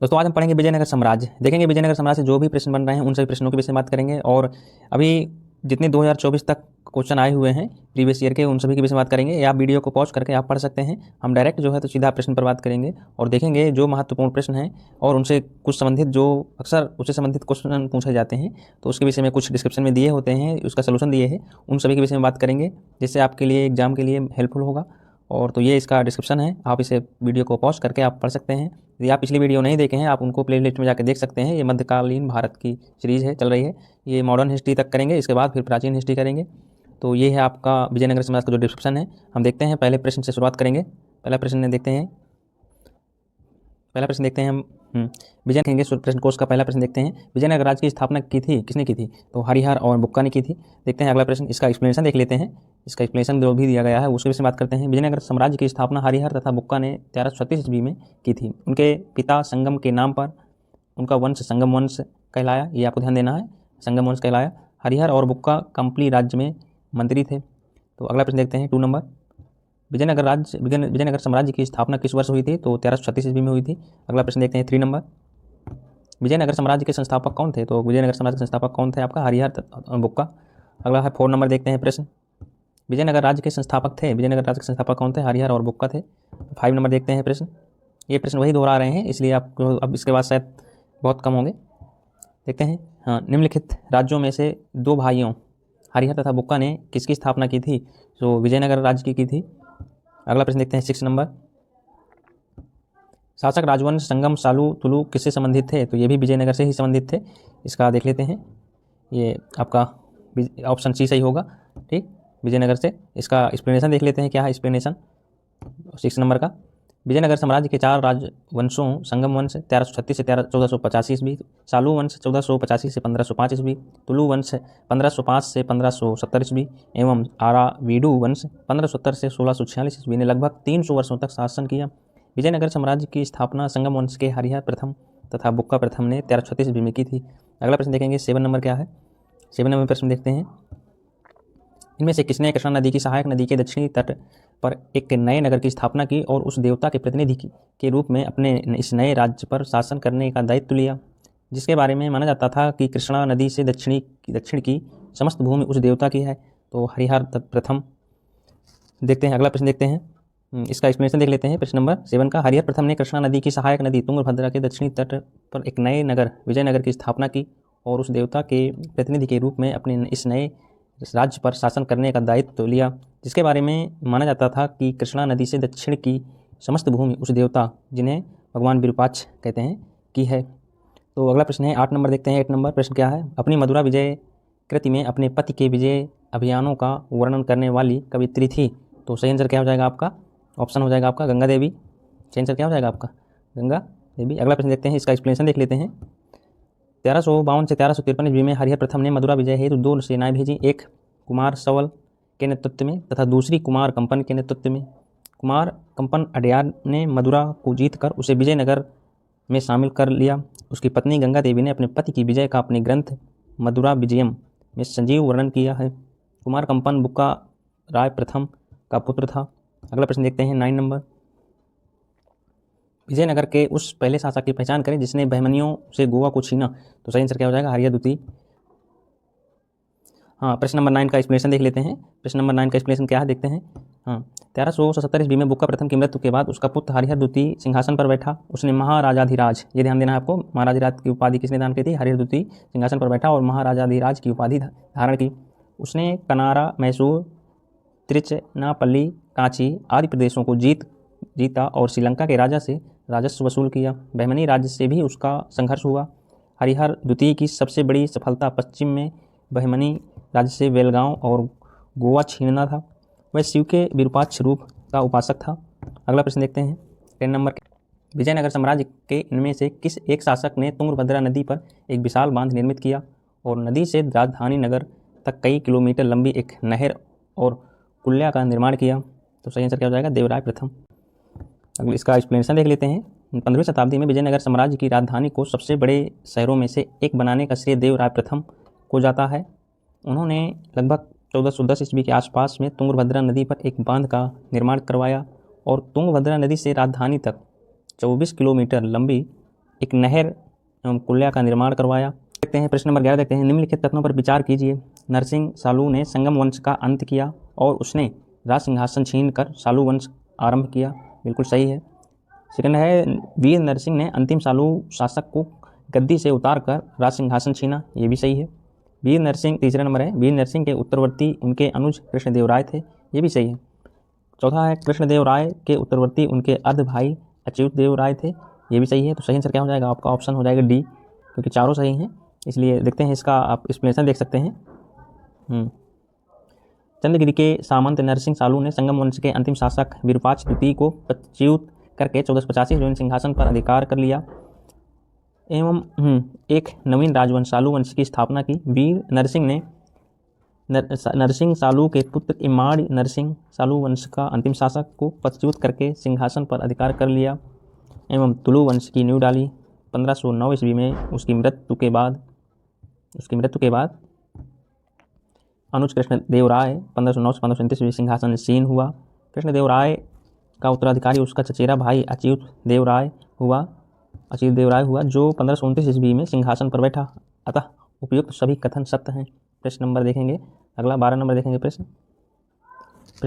दोस्तों आज हम पढ़ेंगे विजयनगर साम्राज्य, देखेंगे विजयनगर साम्राज्य से जो भी प्रश्न बन रहे हैं उन सभी प्रश्नों के विषय में बात करेंगे। और अभी जितने 2024 तक क्वेश्चन आए हुए हैं प्रीवियस ईयर के उन सभी के विषय में बात करेंगे। या आप वीडियो को पॉज करके आप पढ़ सकते हैं। हम डायरेक्ट जो है तो सीधा प्रश्न पर बात करेंगे और देखेंगे जो महत्वपूर्ण प्रश्न हैं और उनसे कुछ संबंधित जो अक्सर उससे संबंधित क्वेश्चन पूछे जाते हैं तो उसके विषय में कुछ डिस्क्रिप्शन में दिए होते हैं, उसका सोल्यूशन दिए हैं, उन सभी के विषय में बात करेंगे जिससे आपके लिए एग्जाम के लिए हेल्पफुल होगा। और तो ये इसका डिस्क्रिप्शन है, आप इसे वीडियो को पॉज करके आप पढ़ सकते हैं। यदि आप पिछली वीडियो नहीं देखे हैं आप उनको प्लेलिस्ट में जाकर देख सकते हैं। ये मध्यकालीन भारत की सीरीज़ है, चल रही है। ये मॉडर्न हिस्ट्री तक करेंगे, इसके बाद फिर प्राचीन हिस्ट्री करेंगे। तो ये है आपका विजयनगर साम्राज्य का जो डिस्क्रिप्शन है। हम देखते हैं, पहले प्रश्न से शुरुआत करेंगे। पहला प्रश्न देखते हैं हम विजय कहेंगे प्रश्न कोर्स का पहला प्रश्न देखते हैं। विजयनगर राज्य की स्थापना की थी, किसने की थी? तो हरिहर और बुक्का ने की थी। देखते हैं अगला प्रश्न, इसका एक्सप्लेनेशन देख लेते हैं। इसका एक्सप्लेनेशन जो भी दिया गया है उसके विषय में बात करते हैं। विजयनगर साम्राज्य की स्थापना हरिहर तथा बुक्का ने 1336 ईस्वी में की थी। उनके पिता संगम के नाम पर उनका वंश संगम वंश कहलाया, ये आपको ध्यान देना है, संगम वंश कहलाया। हरिहर और बुक्का कंपली राज्य में मंत्री थे। तो अगला प्रश्न देखते हैं 2 नंबर, विजयनगर साम्राज्य की स्थापना किस वर्ष हुई थी? तो 1336 ईस्वी में हुई थी। अगला प्रश्न देखते हैं 3 नंबर, विजयनगर साम्राज्य के संस्थापक कौन थे? तो विजयनगर साम्राज्य के संस्थापक कौन थे? आपका हरिहर बुक्का। अगला है 4 नंबर देखते हैं प्रश्न, विजयनगर राज्य के संस्थापक थे, विजयनगर राज्य के संस्थापक कौन थे? हरिहर और बुक्का थे। 5 नंबर देखते हैं प्रश्न, ये प्रश्न वही दोहरा रहे हैं इसलिए आपको अब इसके बाद शायद बहुत कम होंगे। देखते हैं, हाँ, निम्नलिखित राज्यों में से 2 भाइयों हरिहर तथा बुक्का ने किसकी स्थापना की थी? तो विजयनगर राज्य की थी। अगला प्रश्न देखते हैं 6 नंबर, शासक राजवंश संगम सालू तुलु किससे संबंधित थे? तो ये भी विजयनगर से ही संबंधित थे। इसका देख लेते हैं, ये आपका ऑप्शन सी सही होगा, ठीक, विजयनगर से। इसका एक्सप्लेनेशन देख लेते हैं, क्या है एक्सप्लेनेशन 6 नंबर का। विजयनगर साम्राज्य के 4 राजवंशों संगम वंश 1336 से 1485 ईस्वी, सालू वंश 1485 से 1505 ईस्वी, तुलु वंश 1505 से 1570 ईस्वी एवं आरावीडू वंश 1570 से 1646 ईस्वी ने लगभग 300 वर्षों तक शासन किया। विजयनगर साम्राज्य की स्थापना संगम वंश के हरिहर प्रथम तथा बुक्का प्रथम ने 1336 ईस्वी में की थी। अगला प्रश्न देखेंगे 7 नंबर, क्या है 7 नंबर प्रश्न देखते हैं, इनमें से किसने कृष्णा नदी की सहायक नदी के दक्षिणी तट पर एक नए नगर की स्थापना की और उस देवता के प्रतिनिधि के रूप में अपने इस नए राज्य पर शासन करने का दायित्व लिया, जिसके बारे में माना जाता था कि कृष्णा नदी से दक्षिण की समस्त भूमि उस देवता की है? तो हरिहर प्रथम। देखते हैं अगला प्रश्न देखते हैं, इसका एक्सप्लेनेशन देख लेते हैं। प्रश्न नंबर 7 का, हरिहर प्रथम ने कृष्णा नदी की सहायक नदी तुंगभद्रा के दक्षिणी तट पर एक नए नगर विजयनगर की स्थापना की और उस देवता के प्रतिनिधि के रूप में अपने इस नए राज्य पर शासन करने का दायित्व लिया, जिसके बारे में माना जाता था कि कृष्णा नदी से दक्षिण की समस्त भूमि उस देवता, जिन्हें भगवान विरूपाक्ष कहते हैं, की है। तो अगला प्रश्न है 8 नंबर देखते हैं। 8 नंबर प्रश्न क्या है, अपनी मधुरा विजय कृति में अपने पति के विजय अभियानों का वर्णन करने वाली कवित्री थी? तो सही आंसर क्या हो जाएगा आपका? ऑप्शन हो जाएगा आपका गंगा देवी। सही आंसर क्या हो जाएगा आपका? गंगा देवी। अगला प्रश्न देखते हैं, इसका एक्सप्लेनेशन देख लेते हैं। 1352 से 1353 ईस्वी में हरिहर प्रथम ने मधुरा विजय हेतु 2 सेनाएं भेजी, एक कुमार सवल के नेतृत्व में तथा दूसरी कुमार कंपन के नेतृत्व में। कुमार कंपन अडयार ने मधुरा को जीतकर उसे विजयनगर में शामिल कर लिया। उसकी पत्नी गंगा देवी ने अपने पति की विजय का अपने ग्रंथ मधुरा विजयम में सजीव वर्णन किया है। कुमार कंपन बुक्का राय प्रथम का पुत्र था। अगला प्रश्न देखते हैं 9 नंबर, विजयनगर के उस पहले शासक की पहचान करें जिसने बहमनियों से गोवा को छीना? तो सही आंसर क्या हो जाएगा? हरिहर द्वितीय। हाँ, प्रश्न नंबर 9 का एक्सप्लेनेशन देख लेते हैं। प्रश्न नंबर 9 का एक्सप्लेनेशन क्या है देखते हैं। हाँ, 1377 ईस्वी में बुक्का प्रथम की मृत्यु के बाद उसका पुत्र हरिहर द्वितीय सिंहासन पर बैठा। उसने महाराजाधिराज, ये ध्यान देना है आपको, महाराजाधिराज की उपाधि किसने दान की थी? हरिहर द्वितीय सिंहासन पर बैठा और महाराजाधिराज की उपाधि धारण की। उसने कनारा, मैसूर, त्रिचनापल्ली, कांची आदि प्रदेशों को जीता और श्रीलंका के राजा से राजस्व वसूल किया। बहमनी राज्य से भी उसका संघर्ष हुआ। हरिहर द्वितीय की सबसे बड़ी सफलता पश्चिम में बहमनी राज्य से बेलगांव और गोवा छीनना था। वह शिव के विरूपाक्ष रूप का उपासक था। अगला प्रश्न देखते हैं 10 नंबर, विजयनगर साम्राज्य के इनमें से किस एक शासक ने तुंगभद्रा नदी पर एक विशाल बांध निर्मित किया और नदी से राजधानी नगर तक कई किलोमीटर लंबी एक नहर और कुल्या का निर्माण किया? तो सही आंसर क्या हो जाएगा? देवराय प्रथम। अगले इसका एक्सप्लेनेशन देख लेते हैं। 15वीं शताब्दी में विजयनगर साम्राज्य की राजधानी को सबसे बड़े शहरों में से एक बनाने का श्रेय देवराय प्रथम को जाता है। उन्होंने लगभग 1410 ईस्वी के आसपास में तुंगभद्रा नदी पर एक बांध का निर्माण करवाया और तुंगभद्रा नदी से राजधानी तक 24 किलोमीटर लंबी एक नहर एवं कुल्या का निर्माण करवाया। देखते हैं प्रश्न नंबर 11 देखते हैं, निम्नलिखित कथनों पर विचार कीजिए। नरसिंह सालू ने संगम वंश का अंत किया और उसने राज सिंहासन छीन कर सालू वंश आरंभ किया। बिल्कुल सही है। सेकंड है, वीर नरसिंह ने अंतिम सालू शासक को गद्दी से उतार कर राज सिंहासन छीना। ये भी सही है। वीर नरसिंह, तीसरा नंबर है, वीर नरसिंह के उत्तरवर्ती उनके अनुज कृष्णदेव राय थे। ये भी सही है। चौथा है, कृष्णदेव राय के उत्तरवर्ती उनके अर्ध भाई अच्युत देव राय थे। ये भी सही है। तो सही आंसर क्या हो जाएगा आपका? ऑप्शन हो जाएगा डी, क्योंकि चारों सही हैं। इसलिए देखते हैं इसका आप एक्सप्लेनेशन देख सकते हैं। चंद्रगिरी के सामंत नरसिंह सालू ने संगम वंश के अंतिम शासक विरूपाक्ष द्वितीय को पदच्युत करके 1485 ईस्वी में सिंहासन पर अधिकार कर लिया एवं एक नवीन राजवंश सालू वंश की स्थापना की। वीर नरसिंह ने नरसिंह सालू के पुत्र इमाड़ नरसिंह सालू वंश का अंतिम शासक को पदच्युत करके सिंहासन पर अधिकार कर लिया एवं तुलु वंश की नींव डाली। 1509 ईस्वी में उसकी मृत्यु के बाद अनुज कृष्णदेव राय 1509 से 1537 ईस्वी सिंहासन सीन हुआ। कृष्णदेव राय का उत्तराधिकारी उसका चचेरा भाई अच्युत देव राय हुआ, जो 1529 ईस्वी में सिंहासन पर बैठा। अतः उपयुक्त सभी कथन सत्य हैं। प्रश्न नंबर देखेंगे अगला 12 नंबर देखेंगे। प्रश्न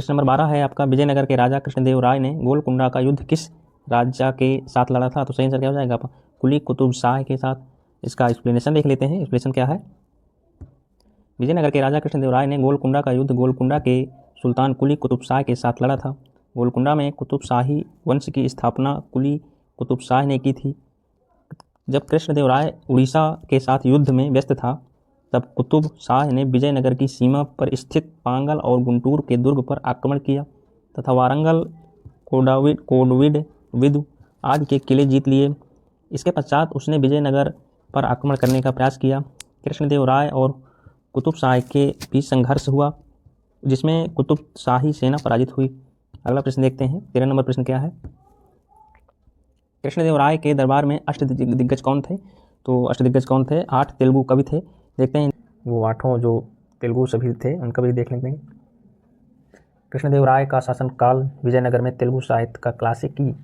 नंबर 12 है आपका, विजयनगर के राजा कृष्णदेव राय ने गोलकुंडा का युद्ध किस राजा के साथ लड़ा था? तो सही आंसर क्या हो जाएगा आपका? कुली कुतुब शाह के साथ। इसका एक्सप्लेनेशन देख लेते हैं। एक्सप्लेनेशन क्या है? विजयनगर के राजा कृष्णदेव राय ने गोलकुंडा का युद्ध गोलकुंडा के सुल्तान कुली कुतुब शाह के साथ लड़ा था। गोलकुंडा में कुतुब शाही वंश की स्थापना कुली कुतुब शाह ने की थी। जब कृष्णदेव राय उड़ीसा के साथ युद्ध में व्यस्त था, तब कुतुब शाह ने विजयनगर की सीमा पर स्थित पांगल और गुंटूर के दुर्ग पर आक्रमण किया तथा वारंगल, कोडविड आदि के किले जीत लिए। इसके पश्चात उसने विजयनगर पर आक्रमण करने का प्रयास किया। कृष्णदेव राय और कुतुब शाह के बीच संघर्ष हुआ, जिसमें कुतुब शाही सेना पराजित हुई। अगला प्रश्न देखते हैं। 13 नंबर प्रश्न क्या है? कृष्णदेव राय के दरबार में अष्टदिग्गज कौन थे? तो अष्टदिग्गज कौन थे? 8 तेलुगु कवि थे। देखते हैं वो 8 जो तेलुगु सभी थे उनका भी देख लेते हैं। कृष्णदेव राय का शासनकाल विजयनगर में तेलुगु साहित्य का क्लासिकी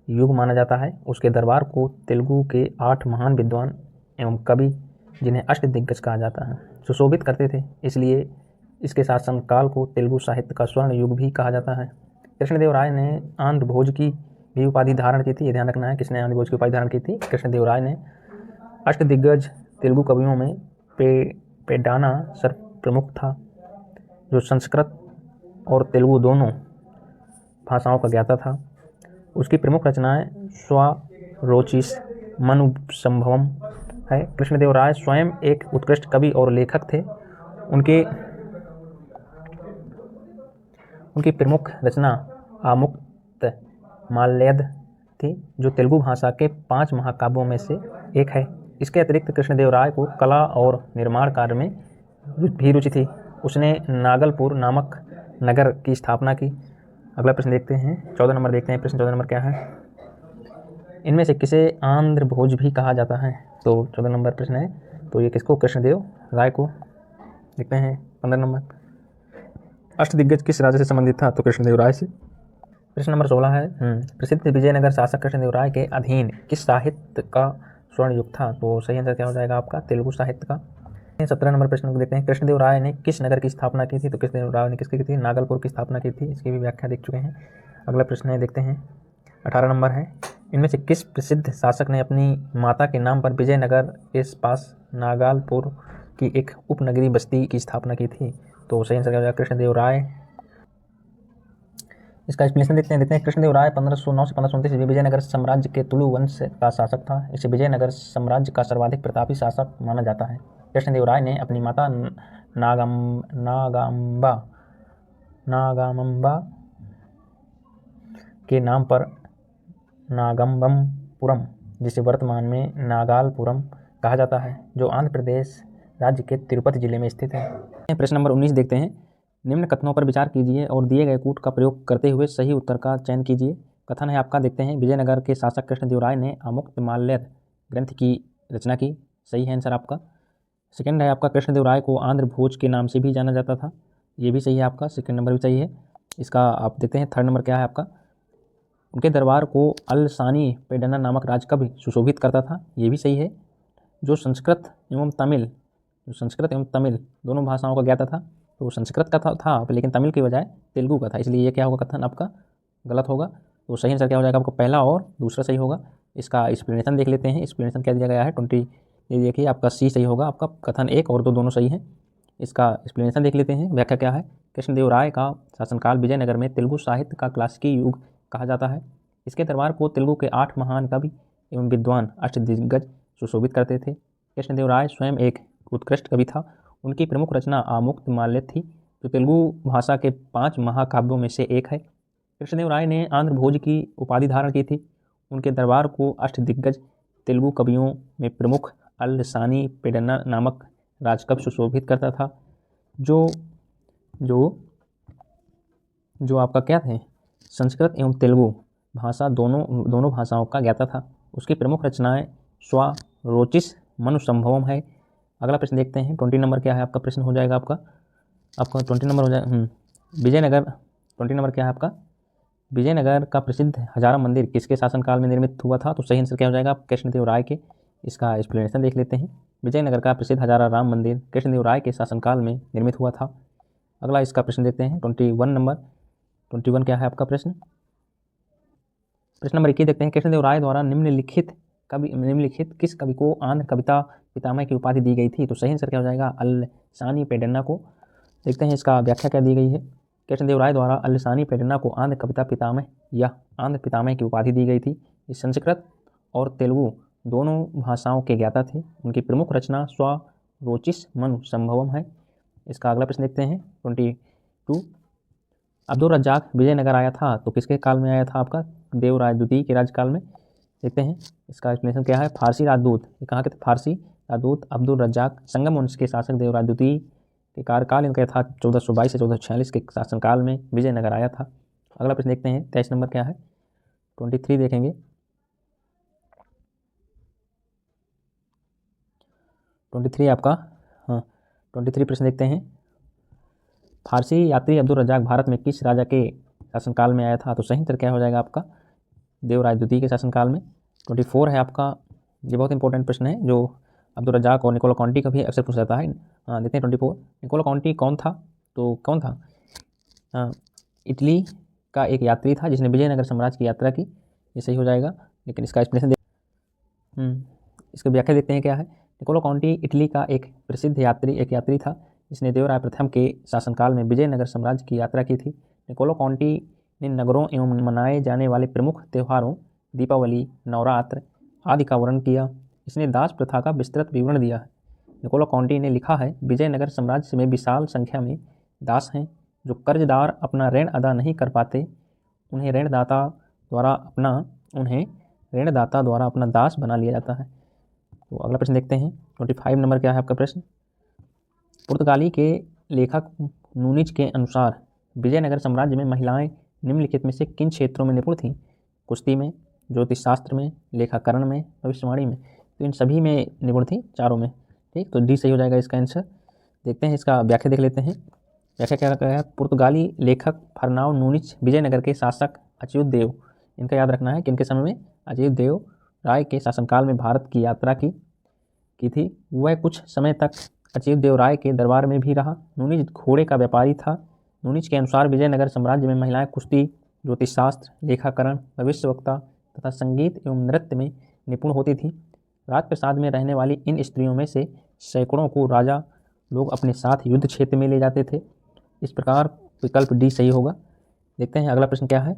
युग माना जाता है। उसके दरबार को तेलुगु के 8 महान विद्वान एवं कवि, जिन्हें अष्टदिग्गज कहा जाता है, सुशोभित करते थे। इसलिए इसके शासनकाल को तेलुगु साहित्य का स्वर्ण युग भी कहा जाता है। कृष्णदेव राय ने आंध्र भोज की भी उपाधि धारण की थी। ये ध्यान रखना है, किसने आंध्र भोज की उपाधि धारण की थी? कृष्णदेव राय ने। अष्टदिग्गज तेलुगु कवियों में पेड्डाना सर्वप्रमुख था, जो संस्कृत और तेलुगु दोनों भाषाओं का ज्ञाता था। उसकी प्रमुख रचनाएं स्वरोचिष मनुसंभवम है। कृष्णदेव राय स्वयं एक उत्कृष्ट कवि और लेखक थे। उनकी प्रमुख रचना आमुक्त माल्यद थी, जो तेलुगु भाषा के 5 महाकाव्यों में से एक है। इसके अतिरिक्त कृष्णदेव राय को कला और निर्माण कार्य में भी रुचि थी। उसने नागलपुर नामक नगर की स्थापना की। अगला प्रश्न देखते हैं। 14 नंबर देखते हैं। प्रश्न 14 नंबर क्या है? इनमें से किसे आंध्र भोज भी कहा जाता है? तो 14 नंबर प्रश्न है, तो ये किसको? कृष्णदेव राय को। देखते हैं 15 नंबर, अष्टदिग्गज किस राजा से संबंधित था? तो कृष्णदेव राय से। प्रश्न नंबर 16 है, प्रसिद्ध विजयनगर शासक कृष्णदेव राय के अधीन किस साहित्य का स्वर्ण युग था? तो सही आंसर क्या हो जाएगा आपका? तेलुगु साहित्य का। 17 नंबर प्रश्न को देखते हैं। कृष्णदेव राय ने किस नगर की स्थापना की थी? तो कृष्णदेव राय ने किसकी की थी? नागलपुर की स्थापना की थी। इसकी भी व्याख्या देख चुके हैं। अगला प्रश्न है, देखते हैं 18 नंबर है, इनमें से किस प्रसिद्ध शासक ने अपनी माता के नाम पर विजयनगर के पास नागलपुर की एक उपनगरीय बस्ती की स्थापना की थी? तो सही आंसर क्या हो जाएगा? कृष्णदेव राय। इसका एक्सप्लेनेशन देखते हैं। कृष्णदेव राय 1509 से 1529 विजयनगर साम्राज्य के तुलु वंश का शासक था। इसे विजयनगर साम्राज्य का सर्वाधिक प्रतापी शासक माना जाता है। कृष्णदेव राय ने अपनी माता नागाम्बा के नाम पर नागम्बमपुरम, जिसे वर्तमान में नागलपुरम कहा जाता है, जो आंध्र प्रदेश राज्य के तिरुपति जिले में स्थित है। प्रश्न नंबर 19 देखते हैं। निम्न कथनों पर विचार कीजिए और दिए गए कूट का प्रयोग करते हुए सही उत्तर का चयन कीजिए। कथन है आपका, देखते हैं। विजयनगर के शासक कृष्णदेव राय ने आमुक्त माल्यद ग्रंथ की रचना की। सही है आंसर आपका। सेकंड है आपका, कृष्णदेव राय को आंध्र भोज के नाम से भी जाना जाता था। ये भी सही है आपका, सेकंड नंबर भी सही है। इसका आप देखते हैं थर्ड नंबर क्या है आपका। उनके दरबार को अल-सानी पेडन्ना नामक राजकवि सुशोभित करता था, ये भी सही है। जो संस्कृत एवं तमिल दोनों भाषाओं का ज्ञाता था, तो संस्कृत का था लेकिन तमिल की बजाय तेलुगु का था, इसलिए ये क्या होगा कथन आपका गलत होगा। तो सही आंसर क्या हो जाएगा आपका पहला और दूसरा सही होगा। इसका एक्सप्लेनेशन देख लेते हैं। एक्सप्लेनेशन क्या दिया गया है 20, ये देखिए आपका सी सही होगा, आपका कथन 1 और 2 दोनों सही हैं। इसका एक्सप्लेनेशन देख लेते हैं। व्याख्या क्या है, कृष्णदेव राय का शासनकाल विजयनगर में तेलुगु साहित्य का क्लासिकी युग कहा जाता है। इसके दरबार को तेलुगु के 8 महान कवि एवं विद्वान अष्टदिग्गज सुशोभित करते थे। कृष्णदेव राय स्वयं एक उत्कृष्ट कवि था। उनकी प्रमुख रचना आमुक्तमाल्य थी, जो तेलुगु भाषा के 5 महाकाव्यों में से एक है। कृष्णदेव राय ने आंध्र भोज की उपाधि धारण की थी। उनके दरबार को अष्टदिग्गज तेलुगु कवियों में प्रमुख अल-सानी पेडन्ना नामक राजकवि सुशोभित करता था, जो जो जो आपका क्या थे, संस्कृत एवं तेलुगु भाषा दोनों भाषाओं का ज्ञाता था। उसकी प्रमुख रचनाएं स्वारोचिष मनुसंभवम है। अगला प्रश्न देखते हैं। 20 नंबर क्या है आपका प्रश्न हो जाएगा आपका 20 नंबर हो जाए विजयनगर 20 नंबर क्या है आपका, विजयनगर का प्रसिद्ध हजारा मंदिर किसके शासनकाल में निर्मित हुआ था। तो सही आंसर क्या हो जाएगा कृष्णदेव राय के। इसका एक्सप्लेनेशन देख लेते हैं। विजयनगर का प्रसिद्ध हजारा राम मंदिर कृष्णदेव राय के शासनकाल में निर्मित हुआ था। अगला इसका प्रश्न देखते हैं 21 नंबर। 21 क्या है आपका प्रश्न नंबर 21 देखते हैं। कृष्णदेव राय द्वारा निम्नलिखित किस कवि को आंध्र कविता पितामह की उपाधि दी गई थी। तो सही आंसर क्या हो जाएगा अल-सानी पेडन्ना को। देखते हैं इसका व्याख्या क्या दी गई है। कृष्णदेव राय द्वारा अल-सानी पेडन्ना को आंध्र कविता पितामह या आंध्र पितामह की उपाधि दी गई थी। इस संस्कृत और तेलुगु दोनों भाषाओं के ज्ञाता थे। उनकी प्रमुख रचना स्वारोचिष मनुसंभवम है। इसका अगला प्रश्न देखते हैं 22। अब्दुल रज्जाक विजयनगर आया था तो किसके काल में आया था आपका, देवराय द्वितीय के राज्यकाल में। देखते हैं इसका एक्सप्लेनेशन क्या है। फारसी राजदूत, ये कहाँ के थे, फारसी राजदूत अब्दुल रज्जाक संगम वंश के शासक देवराय द्वितीय के कार्यकाल इनका था 1422 से 1446 के शासनकाल में विजयनगर आया था। अगला प्रश्न देखते हैं 23 नंबर क्या है 23 देखेंगे। 23 आपका 23 प्रश्न देखते हैं। फारसी यात्री अब्दुल रज्जाक भारत में किस राजा के शासनकाल में आया था। तो सही उत्तर क्या हो जाएगा आपका देवराय द्वितीय के शासनकाल में। 24 है आपका, ये बहुत इंपॉर्टेंट प्रश्न है जो अब्दुल रज्जाक और निकोला कॉन्टी का भी अक्सर पूछा जाता है। देखते हैं 24 निकोला कॉन्टी कौन था। तो कौन था, इटली का एक यात्री था जिसने विजयनगर साम्राज्य की यात्रा की, ये सही हो जाएगा। लेकिन इसका एक्सप्लेनेशन इसकी व्याख्या देखते हैं क्या है। निकोला कॉन्टी इटली का एक प्रसिद्ध यात्री था जिसने देवराय प्रथम के शासनकाल में विजयनगर साम्राज्य की यात्रा की थी। निकोला कॉन्टी ने नगरों एवं मनाए जाने वाले प्रमुख त्योहारों दीपावली, नवरात्र आदि का वर्णन किया। इसने दास प्रथा का विस्तृत विवरण दिया है। निकोला कॉन्टी ने लिखा है, विजयनगर साम्राज्य में विशाल संख्या में दास हैं। जो कर्जदार अपना ऋण अदा नहीं कर पाते, उन्हें ऋणदाता द्वारा अपना दास बना लिया जाता है। तो अगला प्रश्न देखते हैं 25 नंबर क्या है आपका प्रश्न। पुर्तगाली के लेखक नूनिज के अनुसार विजयनगर साम्राज्य में महिलाएं निम्नलिखित में से किन क्षेत्रों में निपुण थीं। कुश्ती में, ज्योतिष शास्त्र में, लेखाकरण में, भविष्यवाणी में। तो इन सभी में निपुण थी, चारों में। ठीक, तो डी सही हो जाएगा इसका आंसर। देखते हैं इसका व्याख्या देख लेते हैं। व्याख्या क्या कहता है। पुर्तगाली लेखक फर्नाओ नूनिज विजयनगर के शासक अच्युत देव, इनका याद रखना है कि इनके समय में अच्युत देव राय के शासनकाल में भारत की यात्रा की थी। वह कुछ समय तक अच्युत देव राय के दरबार में भी रहा। नूनिज घोड़े का व्यापारी था। नूनिज के अनुसार विजयनगर साम्राज्य में महिलाएं कुश्ती, ज्योतिष शास्त्र, लेखाकरण, भविष्यवक्ता तथा संगीत एवं नृत्य में निपुण होती थी। राजप्रसाद में रहने वाली इन स्त्रियों में से सैकड़ों को राजा लोग अपने साथ युद्ध क्षेत्र में ले जाते थे। इस प्रकार विकल्प डी सही होगा। देखते हैं अगला प्रश्न क्या है।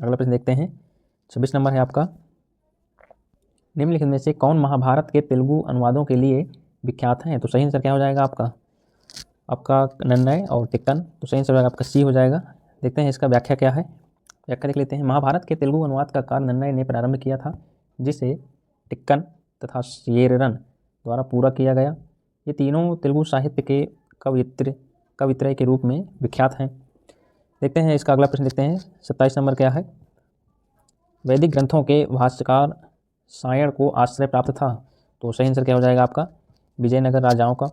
अगला प्रश्न देखते हैं 26 नंबर है आपका। निम्नलिखित में से कौन महाभारत के तेलुगु अनुवादों के लिए विख्यात हैं। तो सही आंसर क्या हो जाएगा आपका नन्नय और टिक्कन। तो सही आंसर हो जाएगा आपका सी हो जाएगा। देखते हैं इसका व्याख्या क्या है। व्याख्या देख लेते हैं। महाभारत के तेलुगु अनुवाद का कार्य नन्नय ने प्रारंभ किया था, जिसे टिक्कन तथा शेररन द्वारा पूरा किया गया। ये तीनों तेलुगु साहित्य के कवित्रय के रूप में विख्यात हैं। देखते हैं इसका अगला प्रश्न देखते हैं 27 नंबर क्या है। वैदिक ग्रंथों के भाष्यकार सायण को आश्रय प्राप्त था। तो सही आंसर क्या हो जाएगा आपका विजयनगर राजाओं का।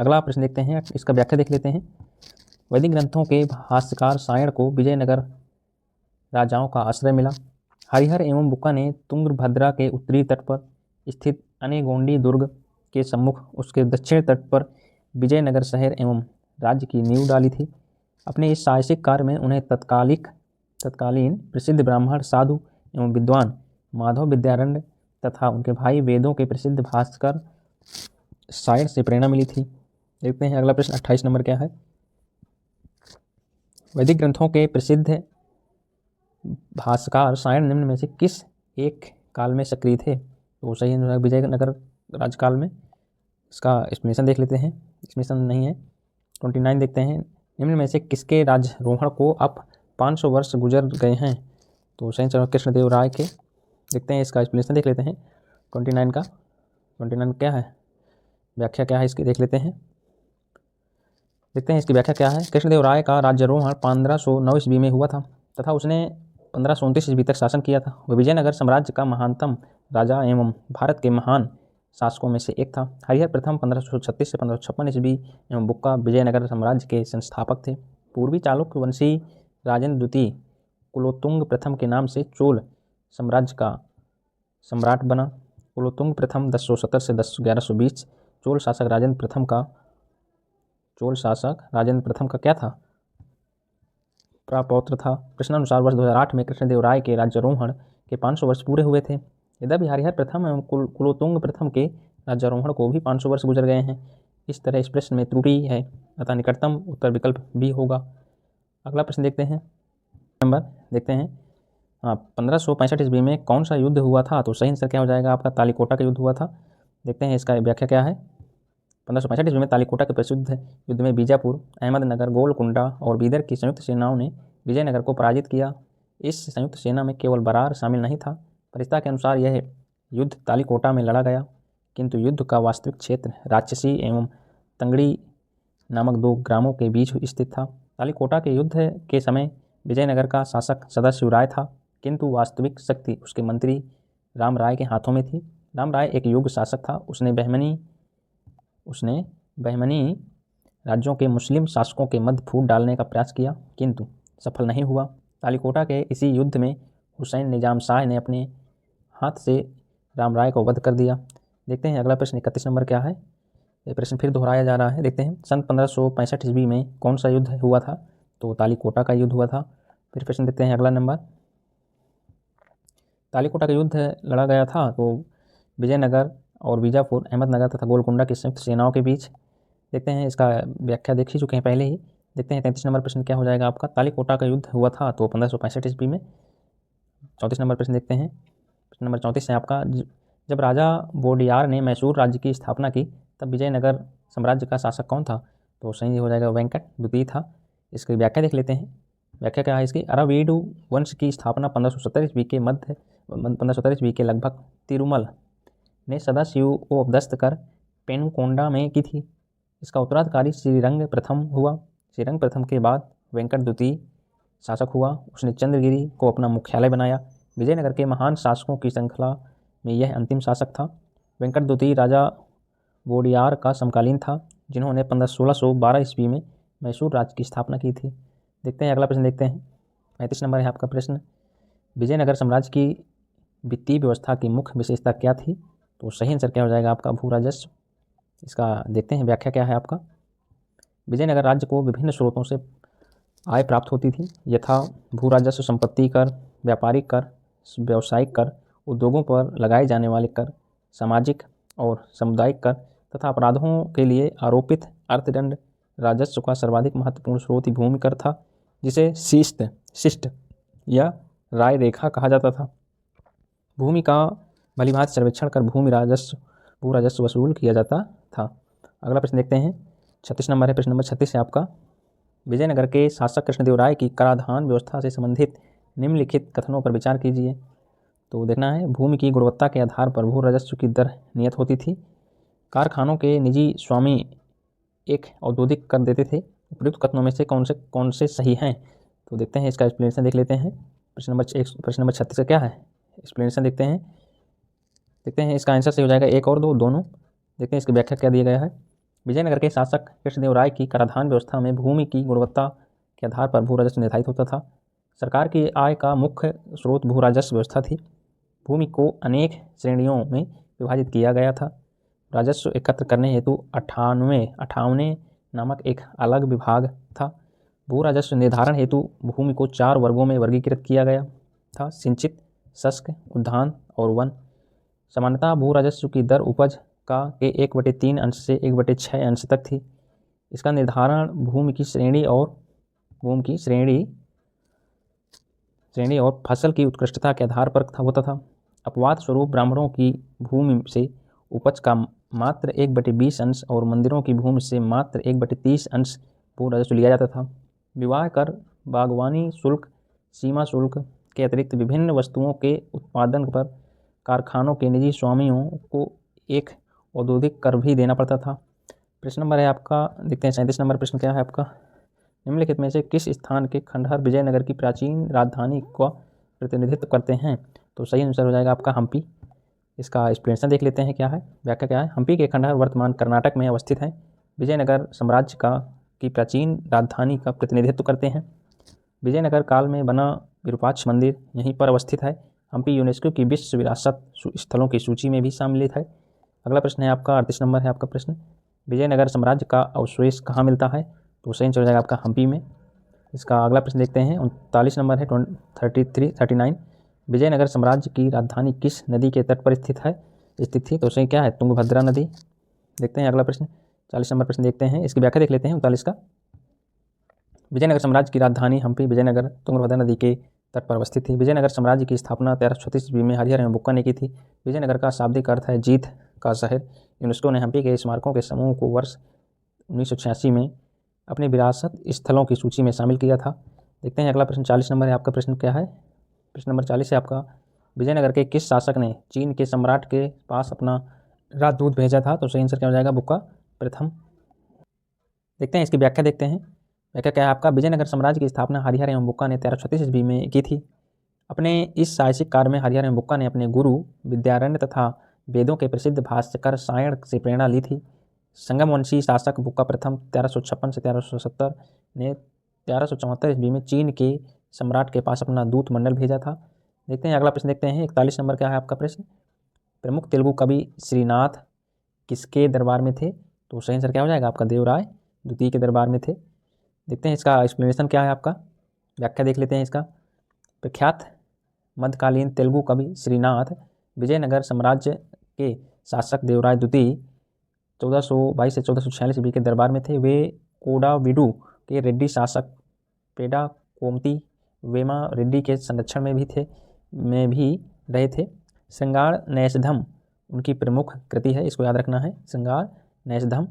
अगला प्रश्न देखते हैं, इसका व्याख्या देख लेते हैं। वैदिक ग्रंथों के भाष्यकार सायण को विजयनगर राजाओं का आश्रय मिला। हरिहर एवं बुक्का ने तुंगभद्रा के उत्तरी तट पर स्थित अनेगोंडी दुर्ग के सम्मुख उसके दक्षिण तट पर विजयनगर शहर एवं राज्य की नींव डाली थी। अपने इस साहसिक कार्य में उन्हें तत्कालीन प्रसिद्ध ब्राह्मण, साधु एवं विद्वान माधव विद्यारण्य तथा उनके भाई वेदों के प्रसिद्ध भास्कर शायर से प्रेरणा मिली थी। देखते हैं अगला प्रश्न 28 नंबर क्या है। वैदिक ग्रंथों के प्रसिद्ध भास्कर शायर निम्न में से किस एक काल में सक्रिय थे? तो सही है विजयनगर राजकाल में। इसका एक्सप्लेनेशन देख लेते हैं। एक्सप्लेनेशन नहीं है। 29 देखते हैं। निम्न में से किसके राजरोहण को अब 500 वर्ष गुजर गए हैं? तो सही कृष्णदेव राय के। देखते हैं इसका एक्सप्लेनेशन देख लेते हैं 29 का। 29 क्या है, व्याख्या क्या है इसकी देख लेते हैं। देखते हैं इसकी व्याख्या क्या है। कृष्णदेव राय का राज्यारोहण 1509 ईस्वी में हुआ था तथा उसने 1529 ईस्वी तक शासन किया था। वह विजयनगर साम्राज्य का महानतम राजा एवं भारत के महान शासकों में से एक था। हरिहर प्रथम 1536 से 1556 ईस्वी एवं बुक्का विजयनगर साम्राज्य के संस्थापक थे। पूर्वी चालुक्य वंशी राजेंद्र द्वितीय कुलोत्तुंग प्रथम के नाम से चोल साम्राज्य का सम्राट बना। कुलोत्तुंग प्रथम 1070 से 1120 चोल शासक राजेंद्र प्रथम का क्या था, प्रपौत्र था। प्रश्नानुसार वर्ष 2008 में कृष्णदेव राय के राज्यारोहण के 500 वर्ष पूरे हुए थे। यद्यपि हरिहर प्रथम एवं कुलोत्तुंग प्रथम के राज्यारोहण को भी 500 वर्ष गुजर गए हैं। इस तरह इस प्रश्न में त्रुटि है, अतः निकटतम उत्तर विकल्प भी होगा। अगला प्रश्न देखते हैं। नंबर देखते हैं 1565 ईस्वी में कौन सा युद्ध हुआ था? तो सही आंसर क्या हो जाएगा आपका, तालीकोटा का युद्ध हुआ था। देखते हैं इसका व्याख्या क्या है। 1565 ईस्वी में तालीकोटा के प्रसिद्ध युद्ध में बीजापुर, अहमदनगर, गोलकुंडा और बीदर की संयुक्त सेनाओं ने विजयनगर को पराजित किया। इस संयुक्त सेना में केवल बरार शामिल नहीं था। परिस्थिति के अनुसार यह युद्ध तालीकोटा में लड़ा गया, किंतु युद्ध का वास्तविक क्षेत्र राक्षसी एवं तंगड़ी नामक 2 ग्रामों के बीच स्थित था। तालीकोटा के युद्ध के समय विजयनगर का शासक सदाशिवराय था, किंतु वास्तविक शक्ति उसके मंत्री राम राय के हाथों में थी। राम राय एक योग्य शासक था। उसने बहमनी राज्यों के मुस्लिम शासकों के मध्य फूट डालने का प्रयास किया, किंतु सफल नहीं हुआ। तालीकोटा के इसी युद्ध में हुसैन निजाम शाह ने अपने हाथ से राम राय को वध कर दिया। देखते हैं अगला प्रश्न 31 नंबर क्या है। ये प्रश्न फिर दोहराया जा रहा है। देखते हैं सन 1565 ईस्वी में कौन सा युद्ध हुआ था? तो तालीकोटा का युद्ध हुआ था। फिर प्रश्न देखते हैं अगला नंबर। तालीकोटा का युद्ध लड़ा गया था तो विजयनगर और बीजापुर, अहमदनगर तथा गोलकुंडा की संयुक्त सेनाओं के बीच। देखते हैं इसका व्याख्या देख ही चुके हैं पहले ही। देखते हैं 33 नंबर प्रश्न क्या हो जाएगा आपका। तालीकोटा का युद्ध हुआ था तो 1565 ईस्वी में। 34 नंबर प्रश्न देखते हैं। प्रश्न नंबर 34 है आपका। जब राजा वोडियार ने मैसूर राज्य की स्थापना की तब विजयनगर साम्राज्य का शासक कौन था? तो सही हो जाएगा वेंकट द्वितीय था। इसकी व्याख्या देख लेते हैं। व्याख्या क्या है इसकी। अरावीडु वंश की स्थापना 1570 ईस्वी के लगभग तिरुमल ने सदाशिव को अपदस्थ कर पेनुकोंडा में की थी। इसका उत्तराधिकारी श्रीरंग प्रथम हुआ। श्रीरंग प्रथम के बाद वेंकट द्वितीय शासक हुआ। उसने चंद्रगिरी को अपना मुख्यालय बनाया। विजयनगर के महान शासकों की श्रृंखला में यह अंतिम शासक था। वेंकट द्वितीय राजा वोडियार का समकालीन था, जिन्होंने 1612 ईस्वी में मैसूर राज्य की स्थापना की थी। देखते हैं अगला प्रश्न देखते हैं। 35 नंबर है आपका प्रश्न। विजयनगर साम्राज्य की वित्तीय व्यवस्था की मुख्य विशेषता क्या थी? तो सही आंसर क्या हो जाएगा आपका, भू राजस्व। इसका देखते हैं व्याख्या क्या है आपका। विजयनगर राज्य को विभिन्न स्रोतों से आय प्राप्त होती थी, यथा भू राजस्व, संपत्ति कर, व्यापारिक कर, व्यावसायिक कर, उद्योगों पर लगाए जाने वाले कर, सामाजिक और सामुदायिक कर तथा अपराधों के लिए आरोपित अर्थदंड। राजस्व का सर्वाधिक महत्वपूर्ण स्रोत ही भूमि कर था, जिसे शिष्ट या राय रेखा कहा जाता था। भूमि का भलीभांति सर्वेक्षण कर भू राजस्व वसूल किया जाता था। अगला प्रश्न देखते हैं। 36 नंबर है। प्रश्न नंबर 36 है आपका। विजयनगर के शासक कृष्णदेव राय की कराधान व्यवस्था से संबंधित निम्नलिखित कथनों पर विचार कीजिए। तो देखना है, भूमि की गुणवत्ता के आधार पर भू राजस्व की दर नियत होती थी। कारखानों के निजी स्वामी एक औद्योगिक कर देते थे। उपयुक्त कथनों में से कौन से सही हैं? तो देखते हैं इसका एक्सप्लेनेशन देख लेते हैं। प्रश्न नंबर 36 का क्या है, एक्सप्लेनेशन देखते हैं। इसका आंसर सही हो जाएगा 1 और 2 दोनों। देखते हैं इसकी व्याख्या क्या दिया गया है। विजयनगर के शासक कृष्णदेव राय की कराधान व्यवस्था में भूमि की गुणवत्ता के आधार पर भू राजस्व निर्धारित होता था। सरकार की आय का मुख्य स्रोत भू राजस्व व्यवस्था थी। भूमि को अनेक श्रेणियों में विभाजित किया गया था। राजस्व एकत्र करने हेतु 98 नामक एक अलग विभाग था। भू राजस्व निर्धारण हेतु भूमि को 4 वर्गों में वर्गीकृत किया गया था: सिंचित, शुष्क, उद्यान और वन। सामान्यतः भू राजस्व की दर उपज का के 1/3 अंश से 1/6 अंश तक थी। इसका निर्धारण भूमि की श्रेणी और फसल की उत्कृष्टता के आधार पर होता था। अपवाद स्वरूप ब्राह्मणों की भूमि से उपज का मात्र 1/20 अंश और मंदिरों की भूमि से मात्र 1/30 अंश भू राजस्व लिया जाता था। विवाह कर, बागवानी शुल्क, सीमा शुल्क के अतिरिक्त विभिन्न वस्तुओं के उत्पादन पर कारखानों के निजी स्वामियों को एक औद्योगिक कर भी देना पड़ता था। प्रश्न नंबर है आपका, देखते हैं 37 नंबर प्रश्न क्या है आपका। निम्नलिखित में से किस स्थान के खंडहर विजयनगर की प्राचीन राजधानी का प्रतिनिधित्व करते हैं? तो सही आंसर हो जाएगा आपका हम्पी। इसका एक्सप्लेनेशन देख लेते हैं क्या है, व्याख्या क्या है। हम्पी के खंडहर वर्तमान कर्नाटक में अवस्थित हैं। विजयनगर साम्राज्य की प्राचीन राजधानी का प्रतिनिधित्व करते हैं। विजयनगर काल में बना विरूपाक्ष मंदिर यहीं पर अवस्थित है। हम्पी यूनेस्को की विश्व विरासत स्थलों की सूची में भी शामिलित है। अगला प्रश्न है आपका 38 नंबर है आपका प्रश्न। विजयनगर साम्राज्य का अवशेष कहाँ मिलता है? तो सही आंसर हो जाएगा आपका हम्पी में। इसका अगला प्रश्न देखते हैं 39 नंबर है 39। विजयनगर साम्राज्य की राजधानी किस नदी के तट पर स्थित थी? तो सही क्या है? तुंगभद्रा नदी। देखते हैं अगला प्रश्न 40 नंबर प्रश्न देखते हैं, इसकी व्याख्या देख लेते हैं 39 का। विजयनगर साम्राज्य की राजधानी हम्पी विजयनगर तुंगभद्रा नदी के तट पर अवस्थित थी। विजयनगर साम्राज्य की स्थापना 1336 ईस्वी में हरिहर एवं बुक्का ने की थी। विजयनगर का शाब्दिक अर्थ है जीत का शहर। यूनेस्को ने हम्पी के स्मारकों के समूह को वर्ष 1986 में अपने विरासत स्थलों की सूची में शामिल किया था। देखते हैं अगला प्रश्न 40 नंबर है आपका प्रश्न क्या है। प्रश्न नंबर 40 है आपका, विजयनगर के किस शासक ने चीन के सम्राट के पास अपना राजदूत भेजा था? तो सही आंसर क्या हो जाएगा? बुक्का प्रथम। देखते हैं इसकी व्याख्या देखते हैं, व्याख्या क्या है आपका। विजयनगर साम्राज्य की स्थापना हरिहर एवं बुक्का ने 1336 ईस्वी में की थी। अपने इस साहसिक कार्य में हरिहर एवं बुक्का ने अपने गुरु विद्यारण्य तथा वेदों के प्रसिद्ध भाष्यकार सायण से प्रेरणा ली थी। संगमवंशी शासक बुक्का प्रथम 1356 से 1370 ने 1374 ईस्वी में चीन के सम्राट के पास अपना दूत मंडल भेजा था। देखते हैं अगला प्रश्न देखते हैं 41 नंबर क्या है आपका प्रश्न। प्रमुख तेलुगु कवि श्रीनाथ किसके दरबार में थे? तो सही आंसर क्या हो जाएगा आपका? देवराय द्वितीय के दरबार में थे। देखते हैं इसका एक्सप्लेनेशन क्या है आपका, व्याख्या देख लेते हैं इसका। प्रख्यात मध्यकालीन तेलुगु कवि श्रीनाथ विजयनगर साम्राज्य के शासक देवराय द्वितीय 1422 से 1446 ईस्वी के दरबार में थे। वे कोडाविडु के रेड्डी शासक पेडा कोमती वेमा रेड्डी के संरक्षण में भी रहे थे। श्रृंगार नैषधम उनकी प्रमुख कृति है, इसको याद रखना है। श्रृंगार नैषधम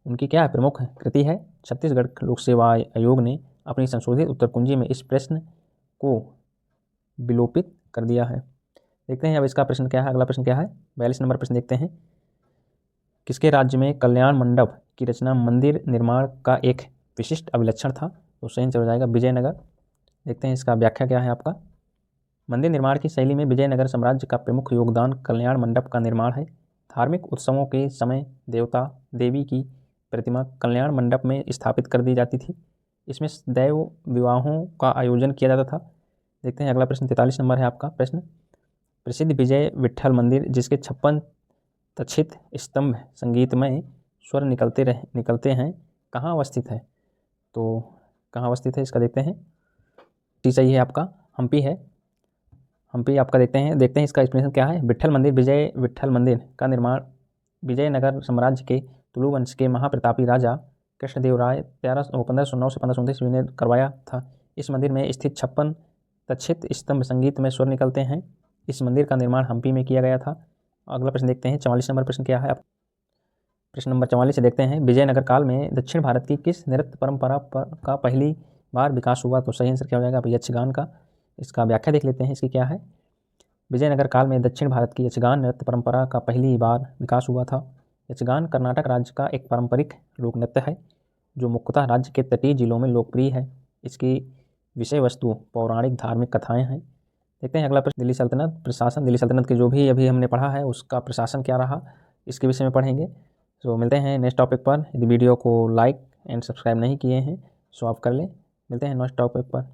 उनकी क्या है? प्रमुख कृति है। छत्तीसगढ़ लोक सेवा आयोग ने अपनी संशोधित उत्तर कुंजी में इस प्रश्न को विलोपित कर दिया है। देखते हैं अब इसका प्रश्न क्या है, अगला प्रश्न क्या है 42 नंबर प्रश्न देखते हैं। किसके राज्य में कल्याण मंडप की रचना मंदिर निर्माण का एक विशिष्ट अभिलक्षण था? तो सही आंसर हो जाएगा विजयनगर। देखते हैं इसका व्याख्या क्या है आपका। मंदिर निर्माण की शैली में विजयनगर साम्राज्य का प्रमुख योगदान कल्याण मंडप का निर्माण है। धार्मिक उत्सवों के समय देवता देवी की प्रतिमा कल्याण मंडप में स्थापित कर दी जाती थी। इसमें दैव विवाहों का आयोजन किया जाता था। देखते हैं अगला प्रश्न 43 नंबर है आपका प्रश्न। प्रसिद्ध विजय विट्ठल मंदिर जिसके 56 तक्षित स्तंभ संगीतमय स्वर निकलते हैं कहाँ अवस्थित है? तो कहाँ अवस्थित है इसका देखते हैं। टी सही है आपका, हम्पी है। हम्पी आपका देखते हैं इसका एक्सप्लेनेशन क्या है। विट्ठल मंदिर विजय विट्ठल मंदिर का निर्माण विजयनगर साम्राज्य के तुलु वंश के महाप्रतापी राजा कृष्णदेवराय 1509 से 1529 ईस्वी ने करवाया था। इस मंदिर में स्थित 56 तक्षित स्तंभ संगीत में स्वर निकलते हैं। इस मंदिर का निर्माण हम्पी में किया गया था। अगला प्रश्न देखते हैं 44 नंबर प्रश्न क्या है। प्रश्न नंबर 44 से देखते हैं, विजयनगर काल में दक्षिण भारत की किस नृत्य परंपरा का पहली बार विकास हुआ? तो सही आंसर क्या हो जाएगा यक्षगान का। इसका व्याख्या देख लेते हैं इसकी क्या है। विजयनगर काल में दक्षिण भारत की यक्षगान नृत्य परंपरा का पहली बार विकास हुआ था। यक्षगान कर्नाटक राज्य का एक पारंपरिक लोक नृत्य है जो मुख्यतः राज्य के तटीय जिलों में लोकप्रिय है। इसकी विषय वस्तु पौराणिक धार्मिक कथाएं हैं। देखते हैं अगला प्रश्न दिल्ली सल्तनत प्रशासन। दिल्ली सल्तनत के जो भी अभी हमने पढ़ा है उसका प्रशासन क्या रहा इसके विषय में पढ़ेंगे। तो मिलते हैं नेक्स्ट टॉपिक पर। यदि वीडियो को लाइक एंड सब्सक्राइब नहीं किए हैं सो आप कर लें। मिलते हैं नेक्स्ट टॉपिक पर।